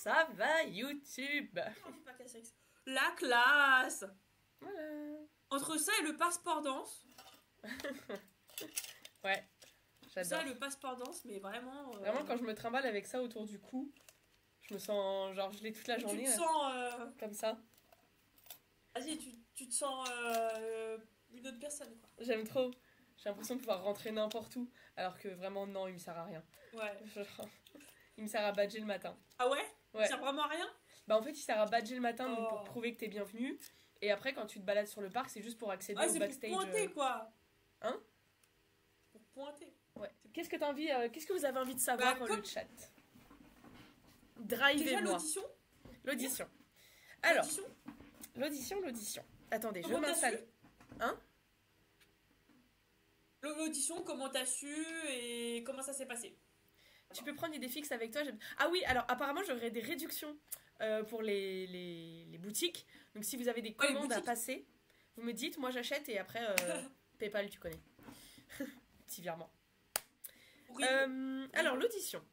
ça va YouTube? La classe. Voilà. Entre ça et le passeport danse. Ouais, j'adore. Ça et le passeport danse, mais vraiment... Vraiment, quand je me trimballe avec ça autour du cou, je me sens genre je l'ai toute la journée. Tu te sens... Comme ça. Vas-y, tu te sens une autre personne, quoi. J'aime trop. J'ai l'impression de pouvoir rentrer n'importe où. Alors que vraiment, non, il me sert à rien. Ouais. Genre, il me sert à badger le matin. Ah ouais? Ouais. Ça sert vraiment à rien? Bah en fait, il sert à badger le matin donc pour prouver que t'es bienvenu. Et après, quand tu te balades sur le parc, c'est juste pour accéder au backstage. Pour pointer, quoi. Hein? Pour pointer. Ouais. Qu'est-ce que vous avez envie de savoir dans le chat? Drivez-moi. Déjà l'audition? L'audition. Alors, l'audition. Attendez, je m'installe. Hein? L'audition, comment t'as su et comment ça s'est passé? Tu peux prendre idée fixe avec toi. Ah oui, alors apparemment j'aurai des réductions pour les boutiques. Donc si vous avez des commandes à passer, vous me dites, moi j'achète et après PayPal, tu connais. Petit virement. Alors l'audition.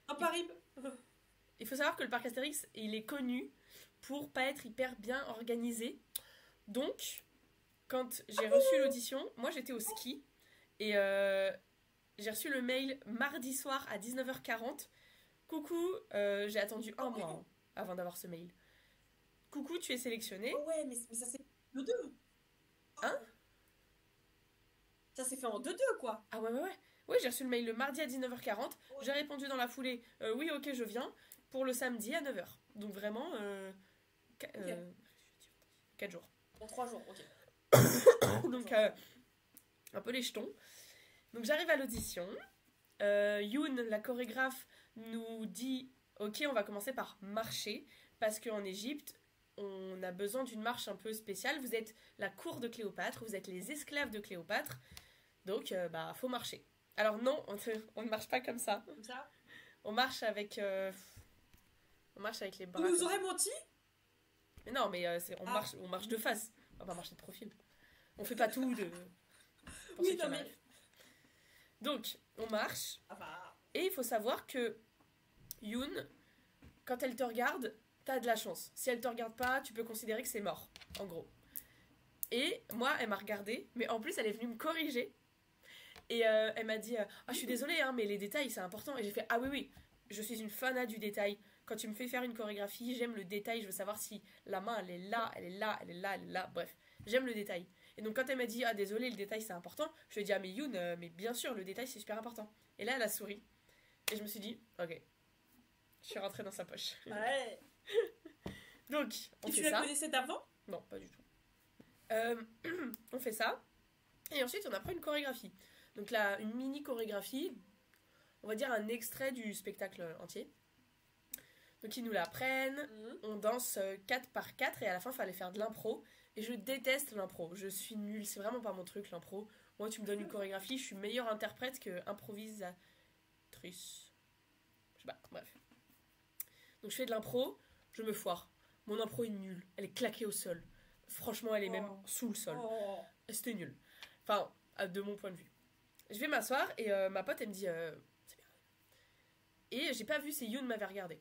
Un Paris. Il faut savoir que le parc Astérix, il est connu pour pas être hyper bien organisé. Donc, quand j'ai reçu l'audition, moi j'étais au ski et j'ai reçu le mail mardi soir à 19h40. Coucou, j'ai attendu un mois avant d'avoir ce mail. Coucou, tu es sélectionné. Oh ouais, mais ça s'est fait en 2-2. Hein? Ça s'est fait en 2-2, quoi. Ah ouais. Oui, j'ai reçu le mail le mardi à 19h40. Ouais. J'ai répondu dans la foulée, oui, ok, je viens, pour le samedi à 9h. Donc vraiment, 4 jours. En 3 jours, ok. Donc, un peu les jetons. Donc j'arrive à l'audition. Youn, la chorégraphe, nous dit ok, on va commencer par marcher parce qu'en Égypte, on a besoin d'une marche un peu spéciale. Vous êtes la cour de Cléopâtre, vous êtes les esclaves de Cléopâtre, donc faut marcher. Alors non, on ne marche pas comme ça. Comme ça? On marche avec les bras. Vous nous aurez menti? Mais non, mais on marche de face. On va pas marcher de profil. On fait pas tout de. Oui, non mais. Donc, on marche. Et il faut savoir que Youn, quand elle te regarde, t'as de la chance. Si elle te regarde pas, tu peux considérer que c'est mort, en gros. Et moi, elle m'a regardée, mais en plus, elle est venue me corriger. Et elle m'a dit je suis désolée, hein, mais les détails, c'est important. Et j'ai fait oui, je suis une fanat du détail. Quand tu me fais faire une chorégraphie, j'aime le détail. Je veux savoir si la main, elle est là, elle est là, elle est là, elle est là. Bref, j'aime le détail. Et donc, quand elle m'a dit désolé, le détail, c'est important, je lui ai dit mais Youn, mais bien sûr, le détail, c'est super important. Et là, elle a souri. Et je me suis dit ok. Je suis rentrée dans sa poche. Ouais. Donc, on fait ça. Tu la connaissais d'avant? Non, pas du tout. On fait ça. Et ensuite, on apprend une chorégraphie. Donc là, une mini chorégraphie, on va dire un extrait du spectacle entier. Donc ils nous l'apprennent, on danse 4 par 4 et à la fin, il fallait faire de l'impro. Et je déteste l'impro, je suis nulle, c'est vraiment pas mon truc l'impro. Moi, tu me donnes une chorégraphie, je suis meilleure interprète que improvisatrice. Je sais pas, bref. Donc je fais de l'impro, je me foire. Mon impro est nulle, elle est claquée au sol. Franchement, elle est même sous le sol. C'était nul. Enfin, de mon point de vue. Je vais m'asseoir et ma pote, elle me dit c'est bien. Et j'ai pas vu si Youn m'avait regardé.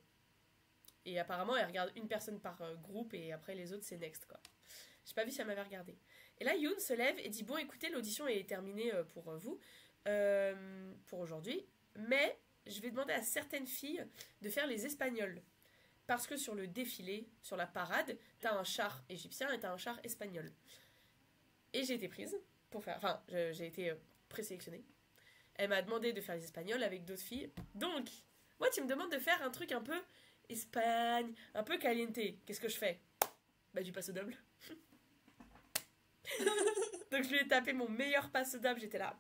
Et apparemment, elle regarde une personne par groupe et après les autres, c'est next, quoi. J'ai pas vu si elle m'avait regardé. Et là, Youn se lève et dit bon, écoutez, l'audition est terminée pour vous, pour aujourd'hui, mais je vais demander à certaines filles de faire les Espagnols. Parce que sur le défilé, sur la parade, t'as un char égyptien et t'as un char espagnol. Et j'ai été prise pour faire... Enfin, j'ai été présélectionnée. Elle m'a demandé de faire les Espagnols avec d'autres filles. Donc, moi, tu me demandes de faire un truc un peu Espagne, un peu caliente. Qu'est-ce que je fais? Du passo double. Donc, je lui ai tapé mon meilleur passo double. J'étais là,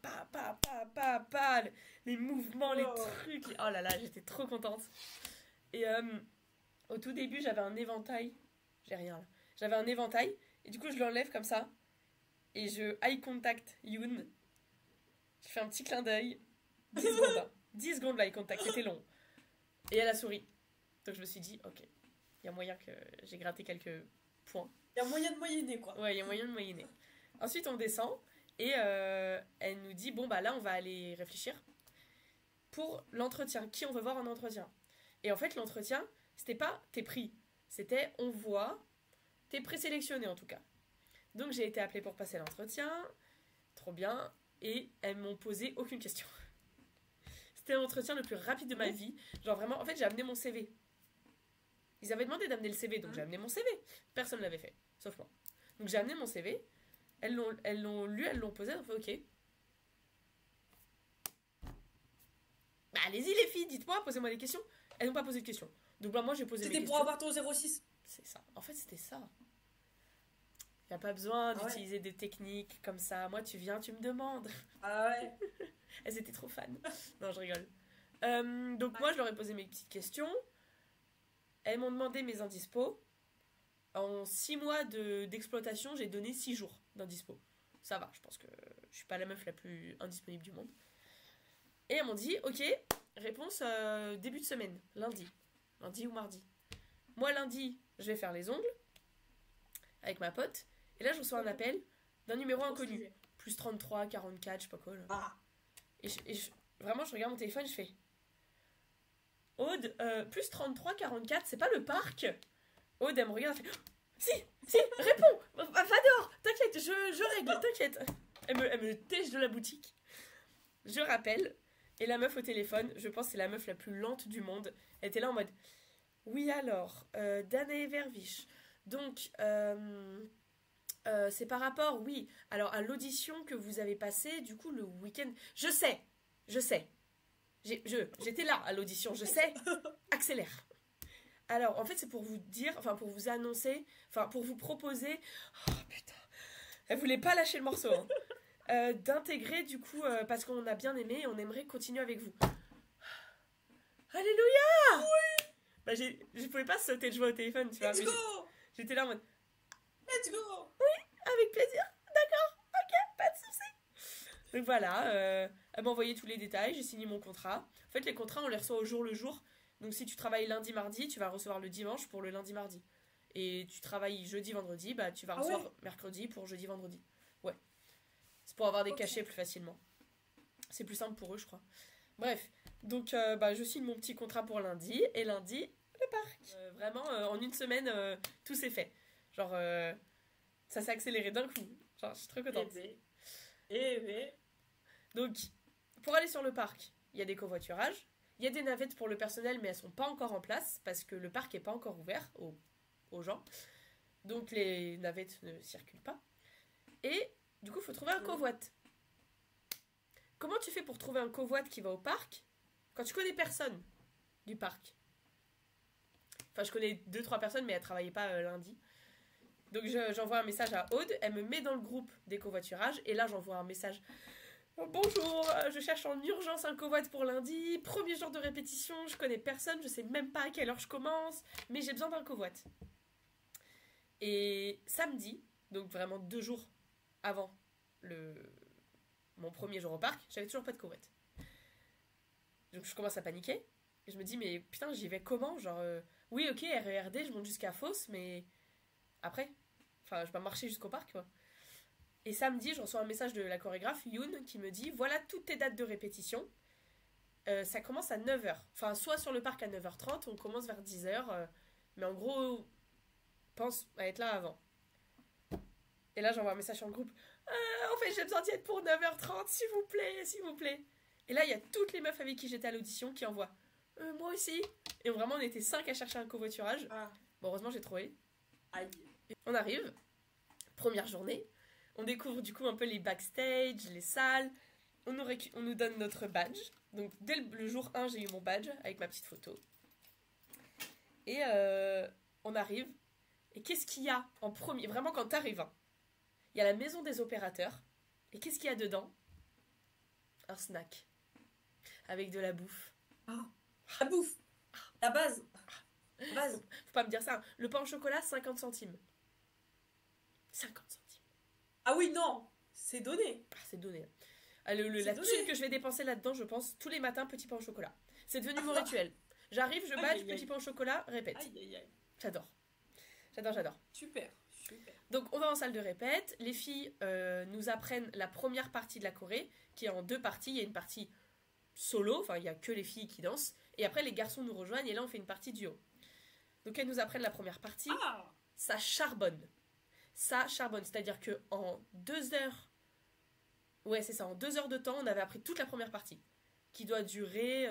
les mouvements, les trucs. Oh là là, j'étais trop contente. Et au tout début, j'avais un éventail. J'ai rien là. J'avais un éventail. Et du coup, je l'enlève comme ça. Et je eye contact Youn. Je fais un petit clin d'œil. 10 secondes. Hein. 10 secondes l'eye contact. C'était long. Et elle a souri. Donc je me suis dit, ok. Il y a moyen que j'ai gratté quelques points. Il y a moyen de moyenner, quoi. Ouais, il y a moyen de moyenner. Ensuite, on descend. Et elle nous dit, bon, là, on va aller réfléchir. Pour l'entretien. Qui on veut voir en entretien? Et en fait, l'entretien, C'était pas t'es pris. C'était on voit, t'es présélectionné en tout cas. Donc j'ai été appelée pour passer l'entretien. Trop bien. Et elles m'ont posé aucune question. C'était l'entretien le plus rapide de ma vie. Genre vraiment, en fait j'ai amené mon CV. Ils avaient demandé d'amener le CV, donc j'ai amené mon CV. Personne ne l'avait fait, sauf moi. Donc j'ai amené mon CV. Elles l'ont lu, elles l'ont posé, elles ont fait ok. Bah allez-y les filles, dites-moi, posez-moi des questions. Elles n'ont pas posé de questions. Donc bah, moi j'ai posé mes questions. C'était pour avoir ton 06. C'est ça. En fait c'était ça. Il n'y a pas besoin d'utiliser des techniques comme ça. Moi tu viens, tu me demandes. Ah ouais. Elles étaient trop fans. Non je rigole. Donc moi je leur ai posé mes petites questions. Elles m'ont demandé mes indispos. En 6 mois d'exploitation, j'ai donné 6 jours d'indispo. Ça va, je pense que je suis pas la meuf la plus indisponible du monde. Et elles m'ont dit, ok, réponse début de semaine, lundi. Lundi ou mardi. Moi, lundi, je vais faire les ongles avec ma pote. Et là, je reçois un appel d'un numéro inconnu. Plus 33, 44, je sais pas quoi. Là. Ah. Vraiment, je regarde mon téléphone, je fais... Aude, plus 33, 44, c'est pas le parc? Aude, elle me regarde, elle fait... Si, réponds, va dehors, t'inquiète, je règle, t'inquiète. Elle me tèche de la boutique. Je rappelle, et la meuf au téléphone, je pense que c'est la meuf la plus lente du monde, elle était là en mode... Oui alors, Danae Verviche, donc... c'est par rapport, oui, alors à l'audition que vous avez passée, du coup, le week-end... Je sais. J'étais là à l'audition, je sais. Accélère. Alors, en fait, c'est pour vous dire, enfin, pour vous annoncer, enfin, pour vous proposer... Oh, putain. Elle voulait pas lâcher le morceau, hein. D'intégrer, du coup, parce qu'on a bien aimé et on aimerait continuer avec vous. Alléluia! Oui! Bah, je pouvais pas sauter de joie au téléphone, tu vois. Let's go! J'étais là en mode... Let's go! Oui, avec plaisir. D'accord, ok, pas de soucis. Donc voilà, elle m'a envoyé tous les détails, j'ai signé mon contrat. En fait, les contrats, on les reçoit au jour le jour. Donc si tu travailles lundi, mardi, tu vas recevoir le dimanche pour le lundi, mardi. Et tu travailles jeudi, vendredi, bah tu vas recevoir mercredi pour jeudi, vendredi. Ouais. C'est pour avoir des cachets plus facilement. C'est plus simple pour eux, je crois. Bref, donc bah, je signe mon petit contrat pour lundi. Et lundi, le parc. Vraiment, en une semaine, tout s'est fait. Genre, ça s'est accéléré d'un coup. Genre, je suis trop contente. Donc, pour aller sur le parc, il y a des covoiturages. Il y a des navettes pour le personnel, mais elles sont pas encore en place parce que le parc n'est pas encore ouvert aux gens. Donc les navettes ne circulent pas. Et du coup, il faut trouver un covoit. Comment tu fais pour trouver un covoit qui va au parc quand tu connais personne du parc? Enfin, je connais 2-3 personnes, mais elles ne travaillaient pas lundi. Donc j'envoie un message à Aude, elle me met dans le groupe des covoiturages, et là j'envoie un message... Bonjour, je cherche en urgence un covoit pour lundi, premier jour de répétition, je connais personne, je sais même pas à quelle heure je commence, mais j'ai besoin d'un covoit. Et samedi, donc vraiment 2 jours avant mon premier jour au parc, j'avais toujours pas de covoit. Donc je commence à paniquer, et je me dis mais putain j'y vais comment? Genre, oui ok RERD, je monte jusqu'à Fos, mais après, enfin je vais pas marcher jusqu'au parc quoi. Et samedi, je reçois un message de la chorégraphe, Yoon, qui me dit « Voilà toutes tes dates de répétition. Ça commence à 9h. Enfin, soit sur le parc à 9h30, on commence vers 10h. Mais en gros, pense à être là avant. » Et là, j'envoie un message sur le groupe. « En fait, j'ai besoin d'y être pour 9h30, s'il vous plaît, s'il vous plaît. » Et là, il y a toutes les meufs avec qui j'étais à l'audition qui envoient « Moi aussi. » Et vraiment, on était 5 à chercher un covoiturage. Bon, heureusement, j'ai trouvé. Aïe. On arrive. Première journée. On découvre du coup un peu les backstage, les salles. On nous donne notre badge. Donc dès le jour 1, j'ai eu mon badge avec ma petite photo. Et on arrive. Et qu'est-ce qu'il y a en premier? Vraiment quand t'arrives, hein, il y a la maison des opérateurs. Et qu'est-ce qu'il y a dedans? Un snack. Avec de la bouffe. La bouffe. La base. La base. Faut pas me dire ça. Le pain au chocolat, 50 centimes. 50 centimes. Ah oui, non, c'est donné. C'est donné. La thune que je vais dépenser là-dedans, je pense, tous les matins, petit pain au chocolat. C'est devenu mon rituel. J'arrive, je badge, petit pain au chocolat, répète. J'adore. Super. Donc, on va en salle de répète. Les filles nous apprennent la première partie de la choré, qui est en 2 parties. Il y a une partie solo, enfin, il n'y a que les filles qui dansent. Et après, les garçons nous rejoignent, et là, on fait une partie duo. Donc elles nous apprennent la première partie. Ah. Ça charbonne. Ça charbonne. C'est-à-dire que en 2 heures... Ouais, c'est ça. En 2 heures de temps, on avait appris toute la première partie. Qui doit durer...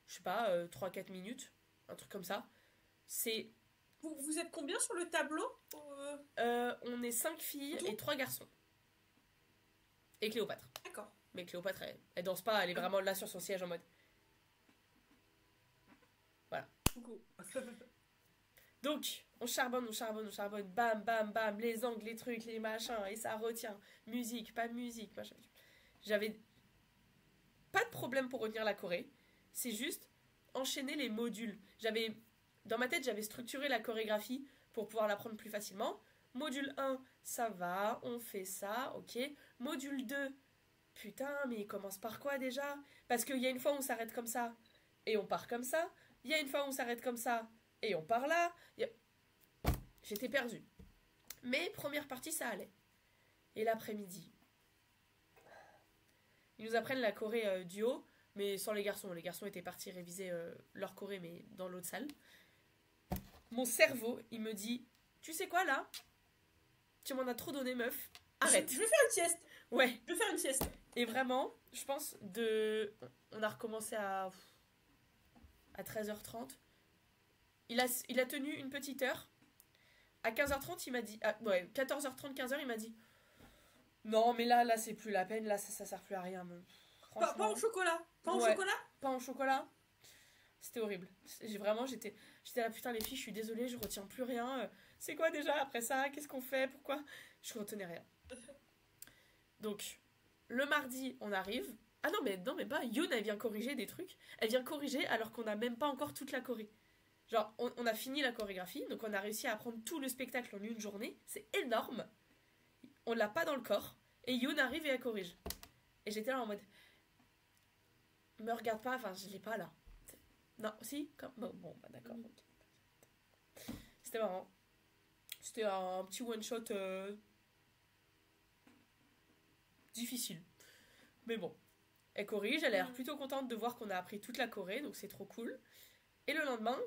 je sais pas, 3-4 minutes. Un truc comme ça. C'est... Vous êtes combien sur le tableau On est 5 filles et 3 garçons. Et Cléopâtre. D'accord. Mais Cléopâtre, elle danse pas. Elle est vraiment là sur son siège en mode... Voilà. Coucou. Donc, on charbonne, bam, bam, bam, les angles, les trucs, les machins, et ça retient. Musique, pas de musique, machin. J'avais pas de problème pour retenir la choré, c'est juste enchaîner les modules. Dans ma tête, j'avais structuré la chorégraphie pour pouvoir l'apprendre plus facilement. Module 1, ça va, on fait ça, ok. Module 2, putain, mais il commence par quoi déjà? Parce qu'il y a une fois où on s'arrête comme ça, et on part comme ça. Il y a une fois où on s'arrête comme ça, et on part là. J'étais perdue. Mais première partie, ça allait. Et l'après-midi, ils nous apprennent la choré duo, mais sans les garçons. Les garçons étaient partis réviser leur choré, mais dans l'autre salle. Mon cerveau, il me dit, tu sais quoi là? Tu m'en as trop donné, meuf. Arrête. Je vais faire une sieste. Ouais. Je vais faire une sieste. Et vraiment, je pense on a recommencé à 13h30. Il a tenu une petite heure. À 15h30, il m'a dit... 14h30, 15h, il m'a dit... Non, mais là c'est plus la peine. Là, ça sert plus à rien. Pas en chocolat. Pas en chocolat. Pas en chocolat. C'était horrible. J'étais là, putain, les filles, je suis désolée, je retiens plus rien. C'est quoi déjà après ça? Qu'est-ce qu'on fait? Pourquoi? Je retenais rien. Donc, le mardi, on arrive. Ah non, mais pas. Yoon, elle vient corriger des trucs. Elle vient corriger alors qu'on n'a même pas encore toute la choré. Genre, on a fini la chorégraphie, donc on a réussi à apprendre tout le spectacle en une journée. C'est énorme. On l'a pas dans le corps. Et Yoon arrive et elle corrige. Et j'étais là en mode... Me regarde pas, enfin, je l'ai pas là. Non, si bon, bah d'accord. Okay. C'était marrant. C'était un petit one-shot difficile. Mais bon. Elle corrige, elle a l'air plutôt contente de voir qu'on a appris toute la choré, donc c'est trop cool. Et le lendemain,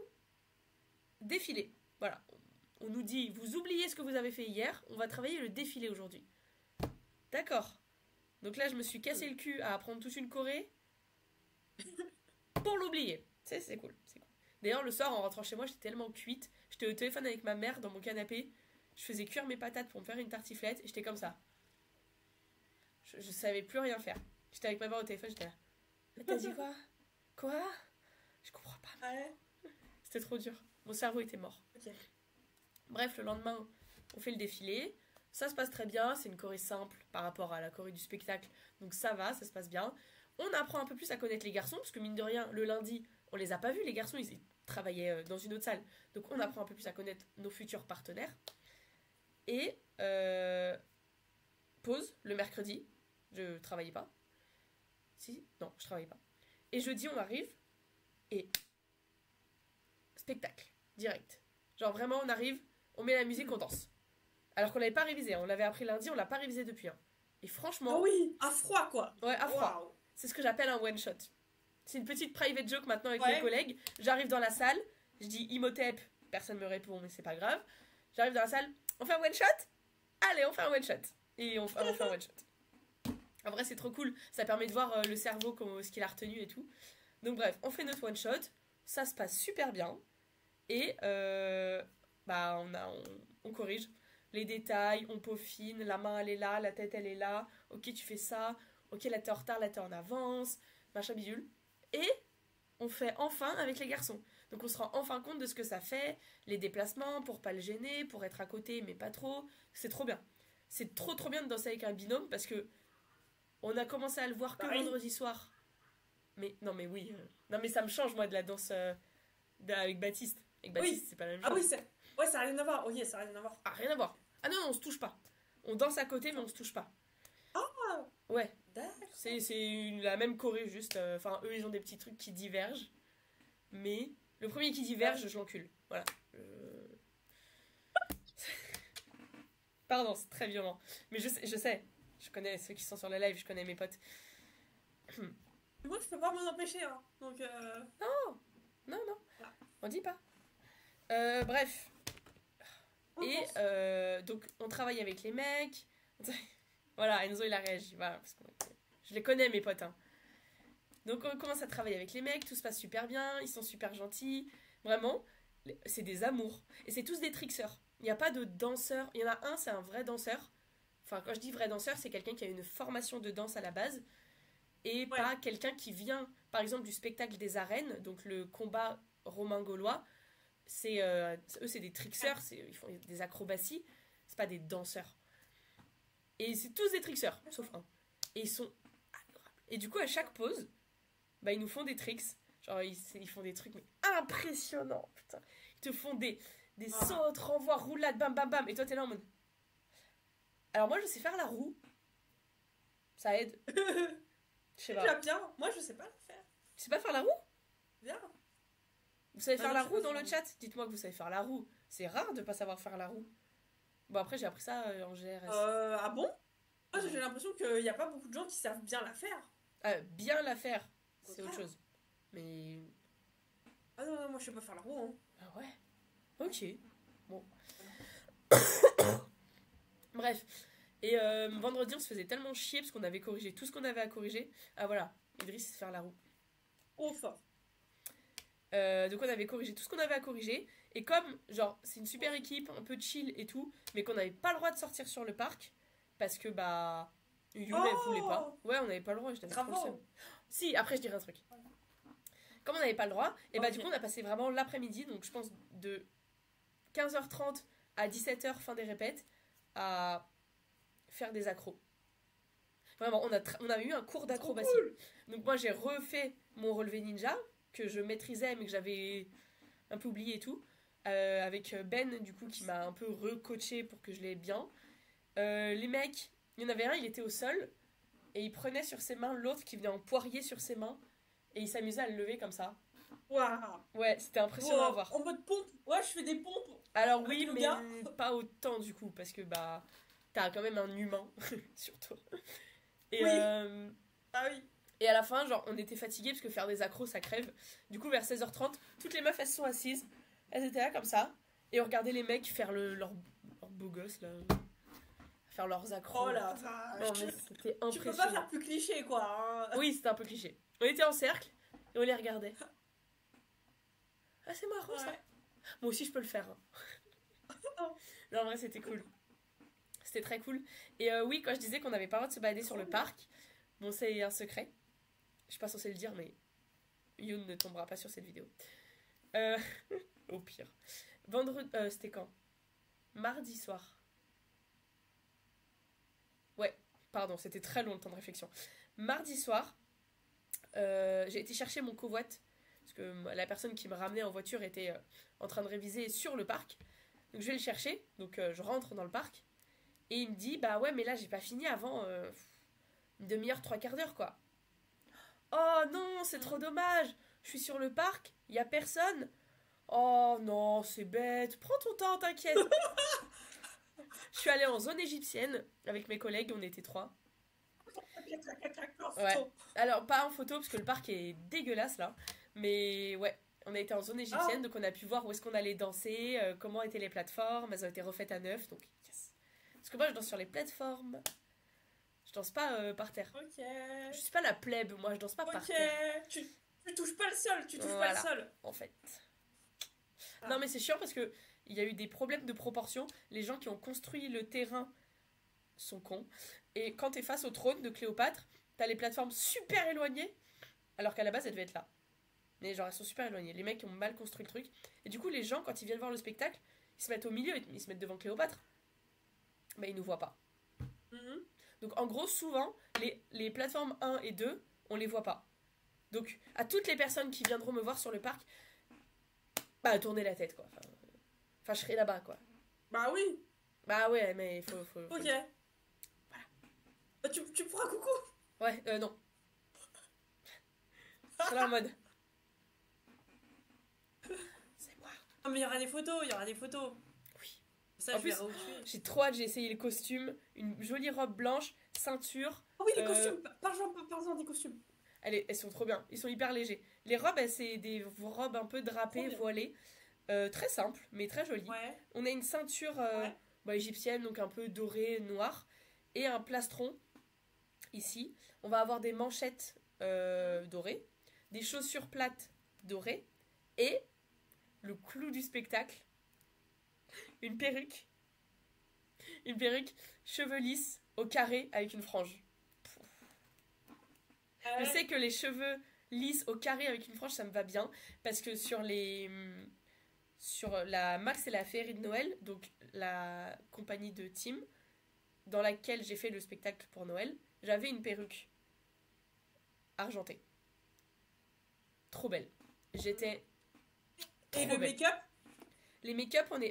défilé. Voilà. On nous dit, vous oubliez ce que vous avez fait hier, on va travailler le défilé aujourd'hui. D'accord. Donc là, je me suis cassé le cul à apprendre toute une choré pour l'oublier. C'est cool. D'ailleurs, le soir, en rentrant chez moi, j'étais tellement cuite. J'étais au téléphone avec ma mère dans mon canapé. Je faisais cuire mes patates pour me faire une tartiflette et j'étais comme ça. Je savais plus rien faire. J'étais avec ma mère au téléphone, j'étais là. T'as dit quoi? Quoi? Je comprends pas. Ouais. C'était trop dur. Mon cerveau était mort. Ok. Bref, le lendemain, on fait le défilé. Ça se passe très bien. C'est une choré simple par rapport à la choré du spectacle. Donc ça va, ça se passe bien. On apprend un peu plus à connaître les garçons, parce que mine de rien, le lundi, on les a pas vus. Les garçons, ils travaillaient dans une autre salle. Donc on apprend un peu plus à connaître nos futurs partenaires. Et pause, le mercredi. Je travaillais pas. Si? Non, je travaillais pas. Et jeudi, on arrive. Et spectacle, direct. Genre vraiment, on arrive, on met la musique, on danse. Alors qu'on l'avait pas révisé, on l'avait appris lundi, on l'a pas révisé depuis. Et franchement... Ah oui, à froid quoi. Ouais, à froid. Wow. C'est ce que j'appelle un one shot. C'est une petite private joke maintenant avec Ouais. mes collègues. J'arrive dans la salle, je dis Imhotep, personne me répond, mais c'est pas grave. J'arrive dans la salle, on fait un one shot? Allez, on fait un one shot. Et on fait un one shot. En vrai, c'est trop cool. Ça permet de voir le cerveau, ce qu'il a retenu et tout. Donc bref, on fait notre one shot. Ça se passe super bien. Et on corrige les détails, on peaufine, la main elle est là, la tête elle est là, ok tu fais ça, ok là t'es en retard, là t'es en avance, machin bidule. Et on fait enfin avec les garçons. Donc on se rend enfin compte de ce que ça fait, les déplacements, pour pas le gêner, pour être à côté mais pas trop. C'est trop bien. C'est trop bien de danser avec un binôme parce que on a commencé à le voir que vendredi soir. Mais non mais oui, non mais ça me change moi de la danse avec Baptiste. Avec Baptiste, c'est pas la même chose. Ah oui, ça n'a rien à voir. Ok, ça n'a rien à voir. Ah, rien à voir. Ah non, on se touche pas. On danse à côté, mais on se touche pas. Ah. Ouais. D'accord. C'est la même choré, juste. Enfin, eux, ils ont des petits trucs qui divergent. Mais le premier qui diverge, je l'encule. Voilà. Pardon, c'est très violent. Mais je sais. Je connais ceux qui sont sur le live, je connais mes potes. Moi, je peux pas m'en empêcher. Hein. Donc. Non. On dit pas. Bref. Et donc, on travaille avec les mecs. Voilà, Enzo, il a réagi. Voilà, parce que je les connais, mes potes. Hein. Donc, on commence à travailler avec les mecs. Tout se passe super bien. Ils sont super gentils. Vraiment, c'est des amours. Et c'est tous des trickseurs. Il n'y a pas de danseur. Il y en a un, c'est un vrai danseur. Enfin, quand je dis vrai danseur, c'est quelqu'un qui a une formation de danse à la base. Et pas quelqu'un qui vient, par exemple, du spectacle des arènes. Donc, le combat romain-gaulois. Eux, c'est des trickseurs. Ils font des acrobaties. C'est pas des danseurs. Et c'est tous des trickseurs, sauf un. Et ils sont adorables. Et du coup, à chaque pause, bah, ils nous font des tricks. Genre, ils font des trucs mais impressionnants, putain. Ils te font des sautes, renvois, roulades, bam, bam, bam. Et toi, t'es là en mode... Alors moi, je sais faire la roue. Ça aide. Je sais pas. Déjà bien. Moi, je sais pas le faire. Tu sais pas faire la roue? Bien. Vous savez faire la roue dans le chat? Dites-moi que vous savez faire la roue. C'est rare de pas savoir faire la roue. Bon, après, j'ai appris ça en GRS. Ah bon? Moi, j'ai l'impression qu'il n'y a pas beaucoup de gens qui savent bien la faire. Bien la faire, c'est autre chose. Mais... Ah non, moi, je sais pas faire la roue. Hein. Ah ouais? Ok. Bon. Bref. Et vendredi, on se faisait tellement chier parce qu'on avait corrigé tout ce qu'on avait à corriger. Ah voilà, Idriss sait faire la roue. Enfin. Donc on avait corrigé tout ce qu'on avait à corriger. Et comme, genre, c'est une super équipe, un peu chill et tout, mais qu'on n'avait pas le droit de sortir sur le parc, parce que, bah, Youn, elle voulait pas. Ouais, on n'avait pas le droit, j'étais trop le seum. Si, après, je dirai un truc. Comme on n'avait pas le droit, et bah, du coup, on a passé vraiment l'après-midi, donc je pense de 15h30 à 17h, fin des répètes, à faire des accros. Vraiment, on a eu un cours d'acrobatie. Cool. Donc moi, j'ai refait mon relevé ninja, que je maîtrisais, mais que j'avais un peu oublié et tout. Avec Ben, du coup, qui m'a un peu recoaché pour que je l'aie bien. Les mecs, il y en avait un, il était au sol, et il prenait sur ses mains l'autre qui venait en poirier sur ses mains, et il s'amusait à le lever comme ça. Waouh. Ouais, c'était impressionnant à voir. En mode pompe. Ouais, je fais des pompes. Alors oui, mais pas autant du coup, parce que bah, t'as quand même un humain sur toi. Et oui. Ah oui. Et à la fin, genre, on était fatigués parce que faire des accros, ça crève. Du coup, vers 16h30, toutes les meufs, elles se sont assises. Elles étaient là comme ça. Et on regardait les mecs faire leur beau gosse, là. Faire leurs accros. Oh là, non, mais c'était impressionnant. Tu peux pas faire plus cliché, quoi. Hein. Oui, c'était un peu cliché. On était en cercle et on les regardait. Ah, c'est marrant, ça. Moi aussi, je peux le faire. Hein. Non, en vrai, c'était cool. C'était très cool. Et oui, quand je disais qu'on n'avait pas le droit de se balader sur le parc, bon, c'est un secret. Je suis pas censée le dire, mais Youn ne tombera pas sur cette vidéo. Au pire. Vendredi... c'était quand? Mardi soir. Ouais, pardon, c'était très long le temps de réflexion. Mardi soir, j'ai été chercher mon covoite, parce que la personne qui me ramenait en voiture était en train de réviser sur le parc. Donc je vais le chercher, donc je rentre dans le parc, et il me dit, bah ouais, mais là j'ai pas fini avant une demi-heure, 3/4 d'heure, quoi. Oh non, c'est trop dommage. Je suis sur le parc, il y a personne. Oh non, c'est bête. Prends ton temps, t'inquiète. Je suis allée en zone égyptienne avec mes collègues, on était 3. Ouais. Alors, pas en photo, parce que le parc est dégueulasse, là. Mais ouais, on a été en zone égyptienne, donc on a pu voir où est-ce qu'on allait danser, comment étaient les plateformes. Elles ont été refaites à neuf, donc yes. Parce que moi, je danse sur les plateformes. Je danse pas par terre. Ok. Je suis pas la plèbe, moi, je danse pas par terre. Tu touches pas le sol, tu touches pas le sol. En fait. Non, mais c'est chiant parce que il y a eu des problèmes de proportion. Les gens qui ont construit le terrain sont cons. Et quand t'es face au trône de Cléopâtre, t'as les plateformes super éloignées, alors qu'à la base, elles devaient être là. Mais genre, elles sont super éloignées. Les mecs ont mal construit le truc. Et du coup, les gens, quand ils viennent voir le spectacle, ils se mettent au milieu, ils se mettent devant Cléopâtre. Mais ils nous voient pas. Donc, en gros, souvent, les plateformes 1 et 2, on les voit pas. Donc, à toutes les personnes qui viendront me voir sur le parc, bah, tournez la tête, quoi. Enfin, je serai là-bas, quoi. Bah oui. Bah ouais, mais il faut... Ok. Voilà. Bah, tu pourras coucou. Ouais, non. Je suis là en mode... C'est moi. Non, mais il y aura des photos, Oui. Ça, en plus, j'ai trop hâte, j'ai essayé les costumes. Une jolie robe blanche, ceinture. Ah oui, les costumes. Parle-en des costumes. Elles sont trop bien, ils sont hyper légers. Les robes, c'est des robes un peu drapées, voilées. Très simple, mais très jolie. Ouais. On a une ceinture Ouais. égyptienne, donc un peu dorée, noire, et un plastron ici. On va avoir des manchettes dorées, des chaussures plates dorées, et le clou du spectacle, une perruque. Une perruque, cheveux lisses, au carré, avec une frange. Je Ouais. sais que les cheveux lisses, au carré, avec une frange, ça me va bien, parce que sur la Max et la Féerie de Noël, donc la compagnie de Tim, dans laquelle j'ai fait le spectacle pour Noël, j'avais une perruque argentée. Trop belle. J'étais Et trop le belle. make-up? Les make-up, on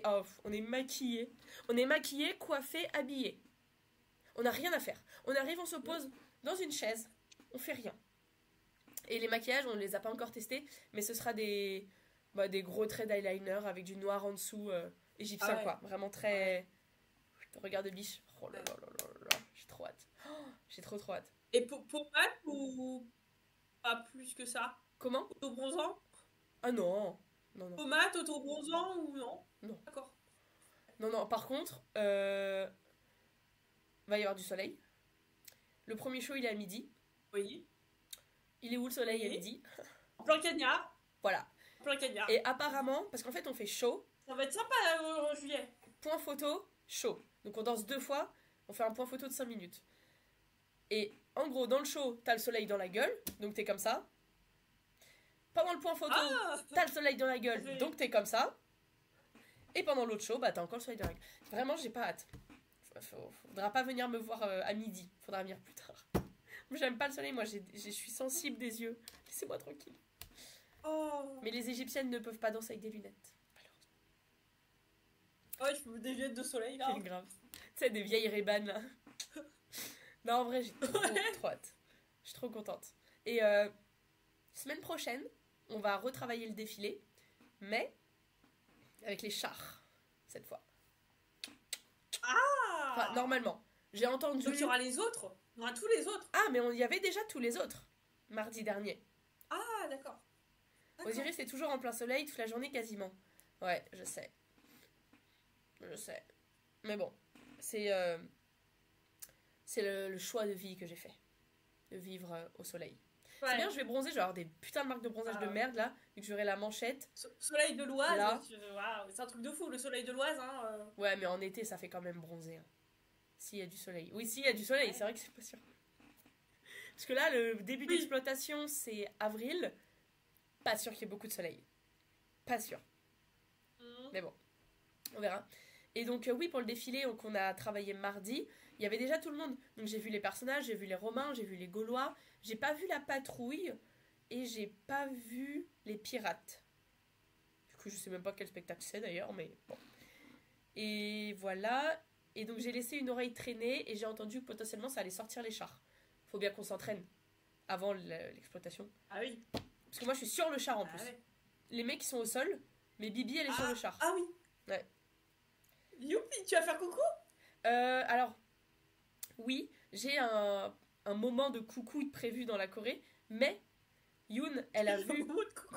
est maquillés. On est maquillés, coiffés, habillés. On n'a rien à faire. On arrive, on se pose dans une chaise, on fait rien. Et les maquillages, on ne les a pas encore testés, mais ce sera des gros traits d'eyeliner avec du noir en dessous, égyptien Ah ouais. quoi. Vraiment très... Regarde biche. Oh là là là là là. J'ai trop hâte. Oh, j'ai trop hâte. Et pommade ou pas plus que ça? Comment? Autobronzant? Ah non. Non, non. Pommade, autobronzant ou non? Non. D'accord. Non, non. Par contre, va y avoir du soleil. Le premier show, il est à midi. Oui. Il est où le soleil à Oui. midi? En plein cagnard. Voilà. En plein cagnard. Et apparemment, parce qu'en fait, on fait show, Ça va être sympa en juillet. point photo, show. Donc on danse 2 fois, on fait un point photo de 5 minutes. Et en gros, dans le show, t'as le soleil dans la gueule, donc t'es comme ça. Pendant le point photo, Ah! t'as le soleil dans la gueule, Oui. donc t'es comme ça. Et pendant l'autre show, bah t'as encore le soleil dans la gueule. Vraiment, j'ai pas hâte. Faudra pas venir me voir à midi, faudra venir plus tard. Moi, j'aime pas le soleil, moi je suis sensible des yeux. Laissez-moi tranquille. Oh! Mais les Égyptiennes ne peuvent pas danser avec des lunettes. Ouais, je me des lunettes de soleil là. C'est grave. Tu sais, des vieilles Ray-Ban là. Non, en vrai, j'ai trop hâte. Je suis trop contente. Et semaine prochaine, on va retravailler le défilé, mais avec les chars, cette fois. Enfin, Ah! normalement. J'ai entendu... Donc il y aura les autres. Il y aura tous les autres. Ah, mais il y avait déjà tous les autres, mardi dernier. Ah, d'accord. Osiris est toujours en plein soleil toute la journée quasiment. Ouais, je sais. Je sais. Mais bon, c'est le choix de vie que j'ai fait. De vivre au soleil. Ouais. C'est bien, je vais bronzer, je vais avoir des putains de marques de bronzage de merde là, vu que j'aurai la manchette. Soleil de l'Oise. Là. Waouh, c'est un truc de fou, le soleil de l'Oise. Hein, Ouais, mais en été, ça fait quand même bronzer. Hein. S'il y a du soleil. Oui, s'il y a du soleil, c'est vrai que c'est pas sûr. Parce que là, le début d'exploitation, c'est avril. Pas sûr qu'il y ait beaucoup de soleil. Pas sûr. Mais bon, on verra. Et donc, oui, pour le défilé, donc, on a travaillé mardi. Il y avait déjà tout le monde. Donc, j'ai vu les personnages, j'ai vu les Romains, j'ai vu les Gaulois. J'ai pas vu la patrouille. Et j'ai pas vu les pirates. Du coup, je sais même pas quel spectacle c'est d'ailleurs, mais bon. Et voilà. Et donc, j'ai laissé une oreille traîner et j'ai entendu que potentiellement ça allait sortir les chars. Faut bien qu'on s'entraîne avant l'exploitation. Ah oui. Parce que moi, je suis sur le char en plus. Ouais. Les mecs, ils sont au sol, mais Bibi, elle est sur le char. Ah oui. Ouais. Youpi, tu vas faire coucou? Alors, oui, j'ai un moment de coucou prévu dans la Corée, mais Yoon, elle a vu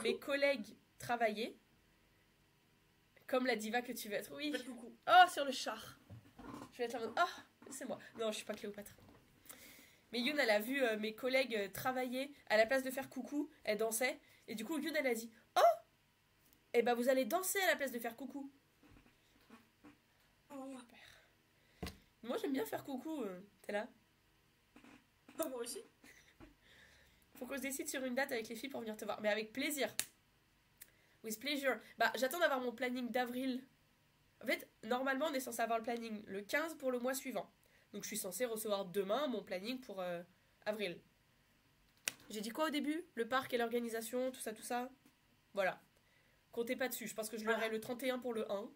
mes collègues travailler, comme la diva que tu veux être. Oui. Coucou. Oh, sur le char. Je vais être là en mode, oh, c'est moi. Non, je suis pas Cléopâtre. Mais Yoon, elle a vu mes collègues travailler, à la place de faire coucou, elle dansait. Et du coup, Yoon, elle a dit, oh, eh ben vous allez danser à la place de faire coucou. Oh. Moi, j'aime bien faire coucou. T'es là? Moi aussi. Faut qu'on se décide sur une date avec les filles pour venir te voir. Mais avec plaisir. With pleasure. Bah, j'attends d'avoir mon planning d'avril. En fait, normalement, on est censé avoir le planning le 15 pour le mois suivant. Donc, je suis censée recevoir demain mon planning pour avril. J'ai dit quoi au début? Le parc et l'organisation, tout ça, tout ça. Voilà. Comptez pas dessus. Je pense que je l'aurai le 31 pour le 1.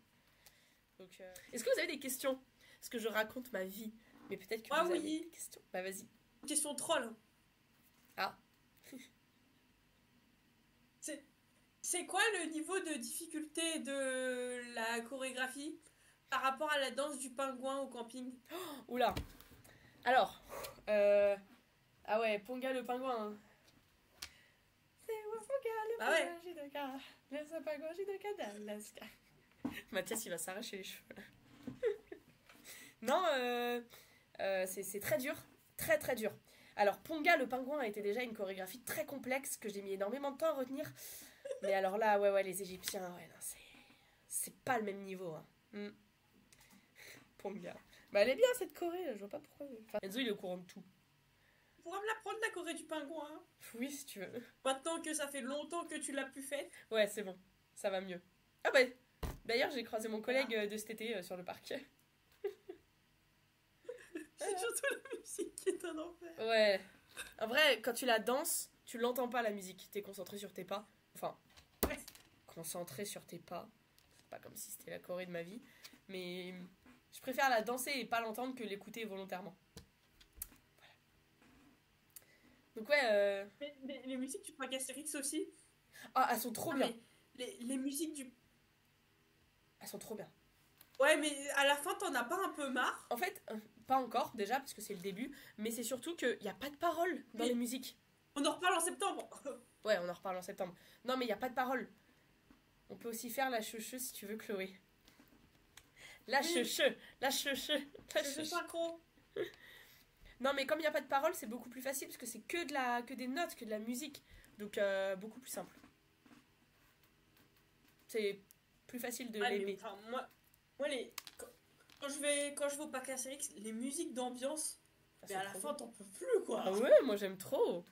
Donc, est-ce que vous avez des questions? Parce que je raconte ma vie. Mais peut-être que vous avez des questions. Bah, vas-y. Question troll. Ah. C'est quoi le niveau de difficulté de la chorégraphie par rapport à la danse du pingouin au camping? Oula. Alors, ah ouais, Ponga le pingouin. Hein. Ah ouais. Mathias, il va s'arracher les cheveux. Là. Non, c'est très dur. Très, très dur. Alors, Ponga, le pingouin, a été déjà une chorégraphie très complexe que j'ai mis énormément de temps à retenir. Mais alors là, ouais, les Égyptiens, ouais, non, c'est pas le même niveau. Hein. Ponga. Bah, elle est bien, cette Corée, je vois pas pourquoi. Enfin, Enzo, il est au courant de tout. Tu pourras me la prendre, la Corée du pingouin. Hein. Oui, si tu veux. Maintenant que ça fait longtemps que tu l'as plus fait. Ouais, c'est bon. Ça va mieux. Ah bah, d'ailleurs, j'ai croisé mon collègue de cet été sur le parc. C'est surtout la musique qui est un enfer. Ouais. En vrai, quand tu la danses, tu l'entends pas la musique. T'es concentré sur tes pas. Enfin, concentré sur tes pas. C'est pas comme si c'était la Corée de ma vie. Mais je préfère la danser et pas l'entendre que l'écouter volontairement. Voilà. Donc ouais. Mais les musiques du parc Astérix aussi. Ah, elles sont trop bien. Les musiques du... Elles sont trop bien. Ouais, mais à la fin, t'en as pas un peu marre? En fait, pas encore déjà, parce que c'est le début. Mais c'est surtout qu'il n'y a pas de paroles dans les musiques. On en reparle en septembre. Ouais, on en reparle en septembre. Non, mais il n'y a pas de paroles. On peut aussi faire la cheucheu si tu veux, Chloé. La cheucheu. La cheucheu. La cheucheu synchro. Non, mais comme il n'y a pas de paroles, c'est beaucoup plus facile parce que c'est que des notes, que de la musique. Donc, beaucoup plus simple. C'est plus facile de l'aimer. Enfin, moi quand je vais au parc Astérix, les musiques d'ambiance, mais à la fin, t'en peux plus, quoi. Ah ouais, moi j'aime trop.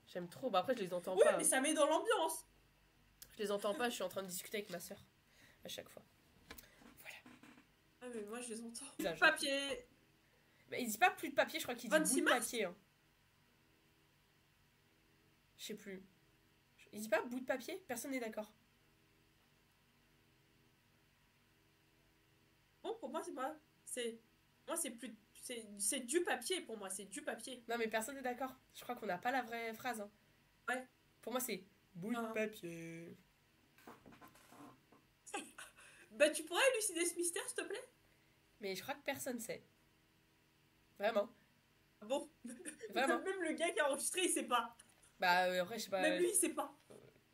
J'aime trop. Bah après, je les entends pas. Oui, mais ça met dans l'ambiance. Je les entends pas, je suis en train de discuter avec ma soeur à chaque fois. Voilà. Ah, mais moi je les entends. Papier. Mais il dit pas plus de papier, je crois qu'il dit bout de papier. Hein. Je sais plus. Il dit pas bout de papier? Personne n'est d'accord. Bon, pour moi, c'est pas. C'est du papier pour moi, c'est du papier. Non, mais personne n'est d'accord. Je crois qu'on n'a pas la vraie phrase. Hein. Ouais. Pour moi, c'est bout de papier. Bah, tu pourrais élucider ce mystère, s'il te plaît? Mais je crois que personne sait. Vraiment. Bon. Vraiment. Même le gars qui a enregistré, il sait pas. Bah, après, je sais pas. Même lui, il sait pas.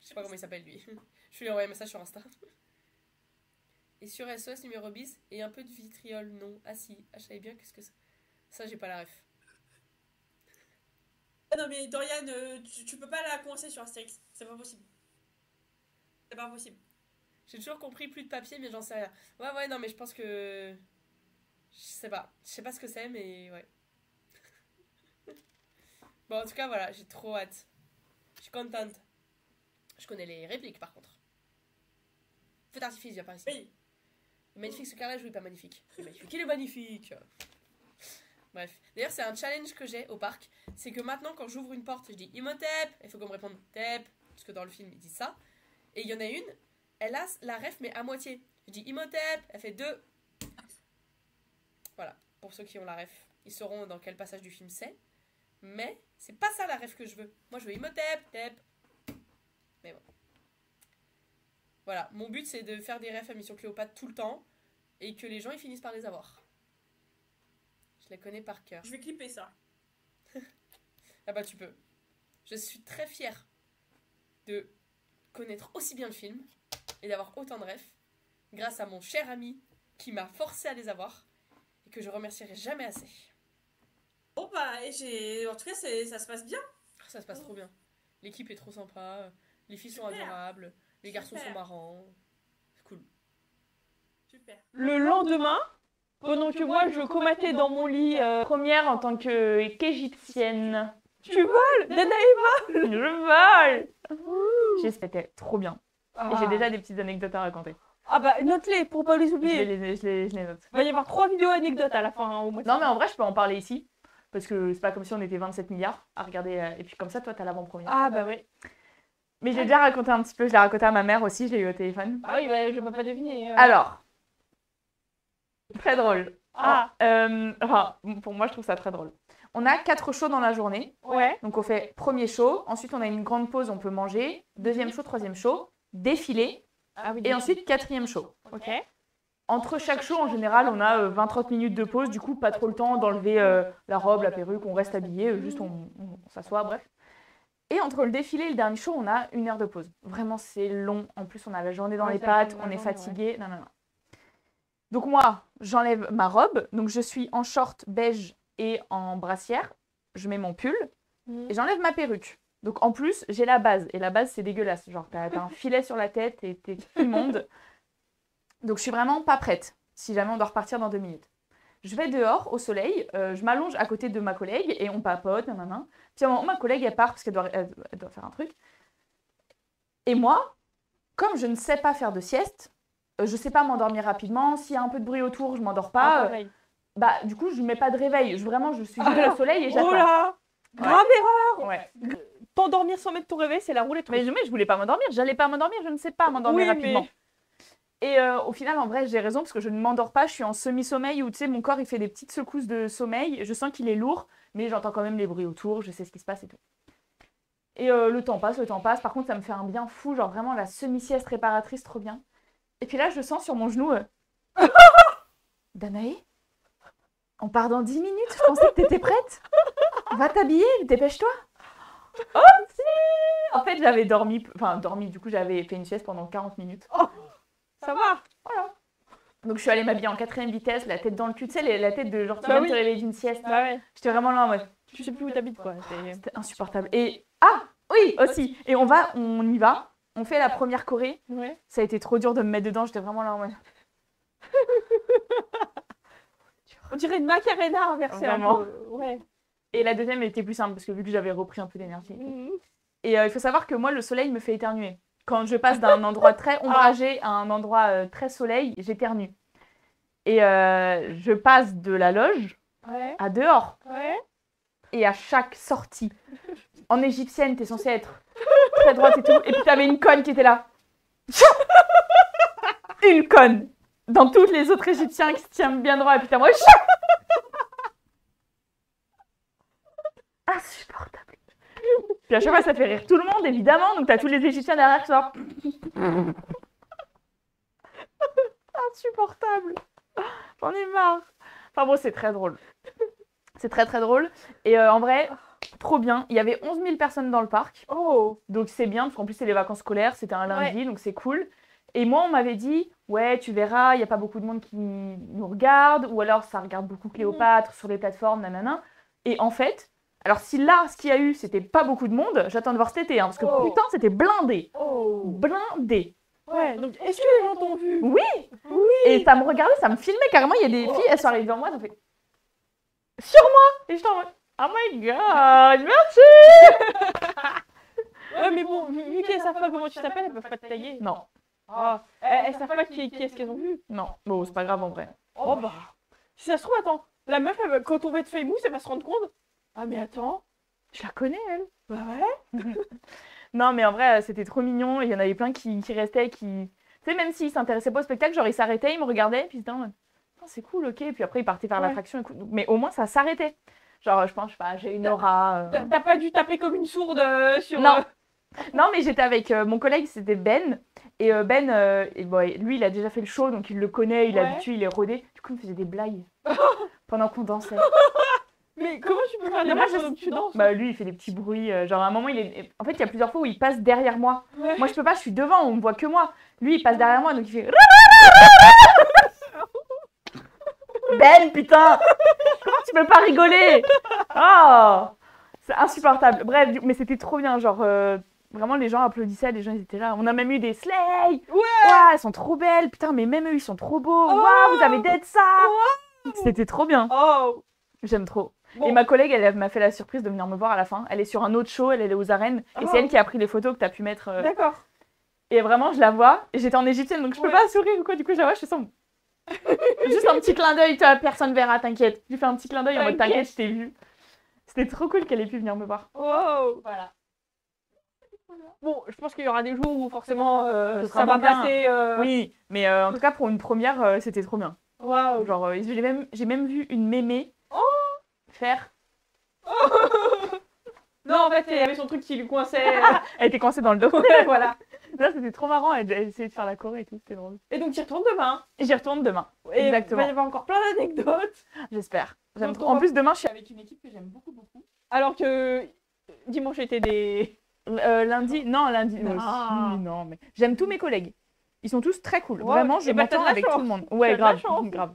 Je sais pas comment il s'appelle, lui. Je lui ai envoyé un message sur Insta. Et sur SOS numéro bis, et un peu de vitriol, non. Ah si, je savais bien qu'est-ce que c'est. Ça, j'ai pas la ref. Ah non, mais Dorian, tu peux pas la coincer sur Astérix. C'est pas possible. C'est pas possible. J'ai toujours compris plus de papier, mais j'en sais rien. Ouais, non, mais je pense que... Je sais pas ce que c'est, mais ouais. Bon, en tout cas, voilà, j'ai trop hâte. Je suis contente. Je connais les répliques, par contre. Feu d'artifice, viens par ici. Oui. Magnifique ce carrelage, oui, pas magnifique. Il est magnifique. Bref. D'ailleurs, c'est un challenge que j'ai au parc. C'est que maintenant, quand j'ouvre une porte, je dis Imhotep. Il faut qu'on me réponde Tep. Parce que dans le film, ils disent ça. Et il y en a une, elle a la ref, mais à moitié. Je dis Imhotep. Elle fait 2. Voilà. Pour ceux qui ont la ref, ils sauront dans quel passage du film c'est. Mais c'est pas ça la ref que je veux. Moi, je veux Imhotep, Tep. Mais bon. Voilà. Mon but, c'est de faire des refs à Mission Cléopâtre tout le temps. Et que les gens, ils finissent par les avoir. Je les connais par cœur. Je vais clipper ça. Ah bah tu peux. Je suis très fière de connaître aussi bien le film et d'avoir autant de refs grâce à mon cher ami qui m'a forcé à les avoir et que je remercierai jamais assez. Bon bah, en tout cas, ça se passe bien. Ça se passe trop bien. L'équipe est trop sympa, les filles sont adorables, les garçons sont marrants. C'est cool. Super. Le lendemain, pendant que moi je comatais dans mon lit première en tant qu'égyptienne. Tu voles, Danaïva. Je vole. C'était trop bien. Et j'ai déjà des petites anecdotes à raconter. Ah bah note-les pour pas les oublier. Je les note. Il va y avoir 3 vidéos anecdotes à la fin au moins. Non mais en vrai je peux en parler ici. Parce que c'est pas comme si on était 27 milliards à regarder. Et puis comme ça toi t'as l'avant-première. Ah bah oui. Mais j'ai déjà raconté un petit peu. Je l'ai raconté à ma mère aussi. Je l'ai eu au téléphone. Ah oui bah je peux pas deviner. Alors. Très drôle. Enfin, pour moi je trouve ça très drôle. On a 4 shows dans la journée. Ouais. Donc on fait premier show, ensuite on a une grande pause, on peut manger. Deuxième show, troisième show, défilé. Ah oui, et ensuite quatrième show. Ok. Entre chaque show, en général, on a 20-30 minutes de pause. Du coup, pas trop le temps d'enlever la robe, la perruque, on reste habillé, juste on s'assoit, bref. Et entre le défilé et le dernier show, on a 1 heure de pause. Vraiment, c'est long. En plus, on a la journée dans Ouais, les c'est la fin pattes, de la on est journée, fatigué. Non, non, non. Donc moi, j'enlève ma robe. Donc je suis en short beige et en brassière. Je mets mon pull et j'enlève ma perruque. Donc en plus, j'ai la base. Et la base, c'est dégueulasse. Genre, t'as un filet sur la tête et t'es immonde. Donc je suis vraiment pas prête si jamais on doit repartir dans 2 minutes. Je vais dehors au soleil, je m'allonge à côté de ma collègue et on papote, nanana. Puis à un moment, ma collègue, elle part parce qu'elle doit faire un truc. Et moi, comme je ne sais pas faire de sieste, je sais pas m'endormir rapidement. S'il y a un peu de bruit autour, je m'endors pas. pareil. Bah, du coup, je mets pas de réveil. Vraiment, je suis juste au soleil et j'attends. Oh là grave erreur. Ouais. T'endormir sans mettre ton réveil, c'est la roulette russe. Mais je voulais pas m'endormir. J'allais pas m'endormir. Je ne sais pas m'endormir Oui, rapidement. mais- Et au final, en vrai, j'ai raison parce que je ne m'endors pas. Je suis en semi-sommeil où, tu sais, mon corps, il fait des petites secousses de sommeil. Je sens qu'il est lourd, mais j'entends quand même les bruits autour. Je sais ce qui se passe et tout. Et le temps passe, le temps passe. Par contre, ça me fait un bien fou. Genre vraiment la semi-sieste réparatrice, trop bien. Et puis là, je sens sur mon genou... Danae, on part dans 10 minutes. Je pensais que t'étais prête. Va t'habiller, dépêche-toi. Oh, si. En fait, j'avais dormi... Enfin, dormi, du coup, j'avais fait une sieste pendant 40 minutes. Ça va. Donc je suis allée m'habiller en 4e vitesse, la tête dans le cul, tu sais, la tête de genre tu Bah viens de oui. te réveiller d'une sieste. Bah ouais. J'étais vraiment là en mode, Tu sais plus où t'habites quoi. c'était insupportable. Et oui aussi. Et on y va, on fait la première choré. Ouais. Ça a été trop dur de me mettre dedans, j'étais vraiment là en mode. On dirait une macarena inversée. un Vraiment. peu. Ouais. Et la deuxième elle était plus simple parce que vu que j'avais repris un peu d'énergie. Mhm. Et il faut savoir que moi le soleil me fait éternuer. Quand je passe d'un endroit très ombragé à un endroit très soleil, j'éternue. Et je passe de la loge Ouais. à dehors. Ouais. Et à chaque sortie, en égyptienne, t'es censée être très droite et tout. Et puis t'avais une conne qui était là. Une conne. Dans toutes les autres égyptiens qui se tiennent bien droit. Et puis t'as moi. Insupportable. Puis à chaque fois, ça fait rire tout le monde, évidemment. Donc t'as tous les égyptiens derrière qui sont. Insupportable. J'en ai marre. Enfin bon, c'est très drôle. C'est très très drôle. Et en vrai, trop bien. Il y avait 11 000 personnes dans le parc. Oh. Donc c'est bien, parce qu'en plus c'est les vacances scolaires, c'était un lundi, donc c'est cool. Et moi, on m'avait dit, ouais, tu verras, il n'y a pas beaucoup de monde qui nous regarde, ou alors ça regarde beaucoup Cléopâtre sur les plateformes, nanana. Et en fait, alors si là, ce qu'il y a eu, c'était pas beaucoup de monde, j'attends de voir cet été, hein, parce que Oh. putain, c'était blindé. Oh. Blindé. Ouais. Donc est-ce que les gens t'ont vu? Oui. Oui. Et ça me regardait, ça me filmait carrément, il y a des filles, elles sont arrivées devant moi, elles ont fait, sur moi. Et j'étais en mode, oh my god, merci. Ouais, mais bon, vu qu'elles savent pas comment tu t'appelles, elles peuvent pas te taguer. Non, Ah. Elles savent pas qui est-ce qu'elles ont vu. non, bon, c'est pas grave en vrai. Oh bah. Si ça se trouve, attends. La meuf, quand on va être famous, elle va se rendre compte. Ah mais attends. Je la connais, elle. Bah ouais. Non, mais en vrai, c'était trop mignon. Il y en avait plein qui restaient, qui... Tu sais, même s'ils s'intéressaient pas au spectacle, genre ils s'arrêtaient, ils me regardaient, puis ils étaient en mode, oh, c'est cool, ok. Puis après, ils partaient faire Ouais. l'attraction. Mais au moins, ça s'arrêtait. Genre, je pense, je sais pas, j'ai une aura. T'as pas dû taper comme une sourde sur. Non. Non, mais j'étais avec mon collègue, c'était Ben. Et Ben, lui, il a déjà fait le show, donc il le connaît, il est Ouais. habitué, il est rodé. Du coup, il me faisait des blagues pendant qu'on dansait. Mais comment tu peux faire des Non, moi, blagues pendant que tu danses? Bah, lui, il fait des petits bruits. Genre, à un moment, en fait, il y a plusieurs fois où il passe derrière moi. Ouais. Moi, je peux pas, je suis devant, on me voit que moi. Lui, il passe derrière moi, donc il fait. Ben, putain! Comment tu peux pas rigoler? Oh! C'est insupportable. Bref, mais c'était trop bien. Genre, vraiment, les gens applaudissaient, les gens ils étaient là. On a même eu des Slay! Ouais. Waouh, elles sont trop belles! Putain, mais même eux, ils sont trop beaux! Waouh, vous avez d'être ça! C'était trop bien. Oh. J'aime trop. Bon. Et ma collègue, elle m'a fait la surprise de venir me voir à la fin. Elle est sur un autre show, elle est aux arènes. Et c'est elle qui a pris les photos que tu as pu mettre. D'accord. Et vraiment, je la vois. Et j'étais en égyptienne, donc je peux Ouais. pas sourire ou quoi. Du coup, je la vois, je fais ça. Juste un petit clin d'œil, toi, personne verra, t'inquiète. Je lui fais un petit clin d'œil en mode t'inquiète, je t'ai vu. C'était trop cool qu'elle ait pu venir me voir. Wow. Voilà. Bon, je pense qu'il y aura des jours où forcément Ce sera ça va moins bien. passer. Oui, mais en tout cas, pour une première, c'était trop bien. Waouh. Genre, j'ai même vu une mémé faire. Non, en fait, il y avait son truc qui lui coinçait. Elle était coincée dans le dos. Voilà. Là, c'était trop marrant. Elle essayait de faire la choré et tout, c'était drôle. Et donc, tu y retournes demain. Et j'y retourne demain. Et Exactement. il va y avoir encore plein d'anecdotes. J'espère. J'aime Donc, trop. on En va- plus, demain, je suis avec une équipe que j'aime beaucoup, beaucoup. Alors que Dimanche était des... Lundi, non, lundi, Non. si, non, mais j'aime tous mes collègues. Ils sont tous très cool. Ouais, Vraiment, je eh ben, t'as de m'entends la avec chance. tout le monde. T'as Ouais, de la grave, chance. grave.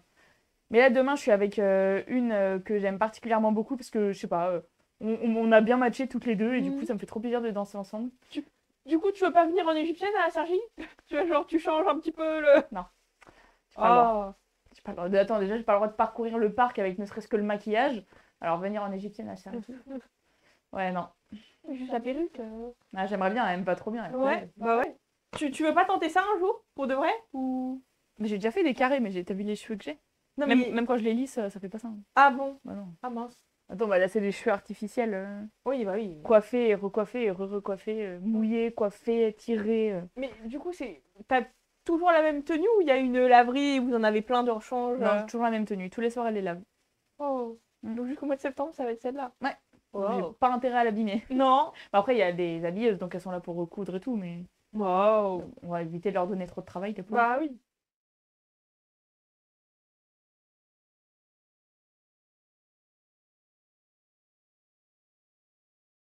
Mais là, demain, je suis avec une que j'aime particulièrement beaucoup parce que, je sais pas, on a bien matché toutes les deux et du coup, ça me fait trop plaisir de danser ensemble. Du coup, tu veux pas venir en égyptienne à la Sergi? Tu vois, genre, tu changes un petit peu le... J'ai pas le droit. Oh. J'ai pas le droit attends, déjà, j'ai pas le droit de parcourir le parc avec ne serait-ce que le maquillage. Alors, venir en égyptienne à Sergi. Ouais, non. Juste la perruque. Ah, j'aimerais bien, elle aime pas trop bien. elle. Ouais, bah ouais. Tu veux pas tenter ça un jour? Pour de vrai? Ou... Mais j'ai déjà fait des carrés, mais t'as vu les cheveux que j'ai? Non, Même quand je les lisse, ça fait pas ça. Ah bon? Bah non. Ah mince. Attends, bah là, c'est des cheveux artificiels. Oui, bah oui. Coiffés et recoiffés et re-recoiffés, mouillés, coiffés, tirés. Mais du coup, t'as toujours la même tenue ou il y a une laverie où vous en avez plein de rechange? Non, toujours la même tenue. Tous les soirs, elle les lave. Oh. Mm. Donc jusqu'au mois de septembre, ça va être celle-là? Ouais. Wow. J'ai pas intérêt à l'abîmer. Non. Bah, après, il y a des habilleuses, donc elles sont là pour recoudre et tout, mais Wow. on va éviter de leur donner trop de travail. Les pauvres. Bah oui.